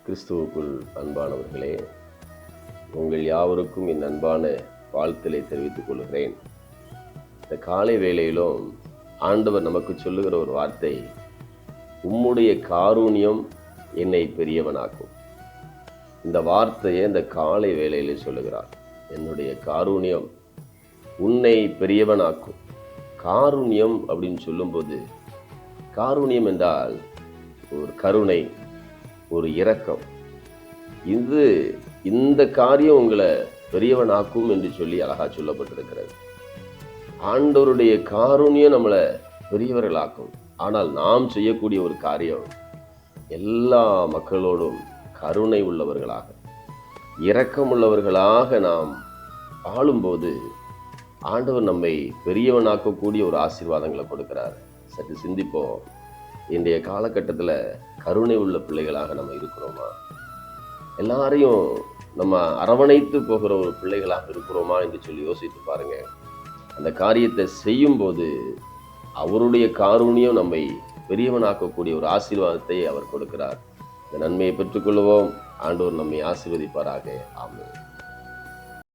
கிறிஸ்துவுக்குள் அன்பானவர்களே, உங்கள் யாவருக்கும் என் அன்பான வாழ்த்தலை தெரிவித்துக் கொள்கிறேன். இந்த காலை வேளையிலும் ஆண்டவர் நமக்கு சொல்லுகிற ஒரு வார்த்தை, உம்முடைய காருண்யம் என்னை பெரியவனாக்கும். இந்த வார்த்தையை இந்த காலை வேளையிலே சொல்லுகிறார். என்னுடைய காருண்யம் உன்னை பெரியவனாக்கும். காருண்யம் அப்படின்னு சொல்லும்போது, காருண்யம் என்றால் ஒரு கருணை, ஒரு இரக்கம். இந்த காரியம் உங்களை பெரியவனாக்கும் என்று சொல்லி அழகா சொல்லப்பட்டிருக்கிறது. ஆண்டவருடைய காருண்யம் நம்மளை பெரியவர்களாக்கும். ஆனால் நாம் செய்யக்கூடிய ஒரு காரியம், எல்லா மக்களோடும் கருணை உள்ளவர்களாக, இரக்கம் உள்ளவர்களாக நாம் வாழும்போது ஆண்டவர் நம்மை பெரியவனாக்கக்கூடிய ஒரு ஆசீர்வாதங்களை கொடுக்கிறார். சற்று சிந்திப்போம். இன்றைய காலகட்டத்தில் கருணை உள்ள பிள்ளைகளாக நம்ம இருக்கிறோமா? எல்லாரையும் நம்ம அரவணைத்து போகிற ஒரு பிள்ளைகளாக இருக்கிறோமா என்று சொல்லி யோசித்து பாருங்க. அந்த காரியத்தை செய்யும்போது அவருடைய காருண்யம் நம்மை பெரியவனாக்கக்கூடிய ஒரு ஆசீர்வாதத்தை அவர் கொடுக்கிறார். இந்த நன்மையை பெற்றுக்கொள்வோம். ஆண்டவர் நம்மை ஆசீர்வதிப்பாராக. ஆமென்.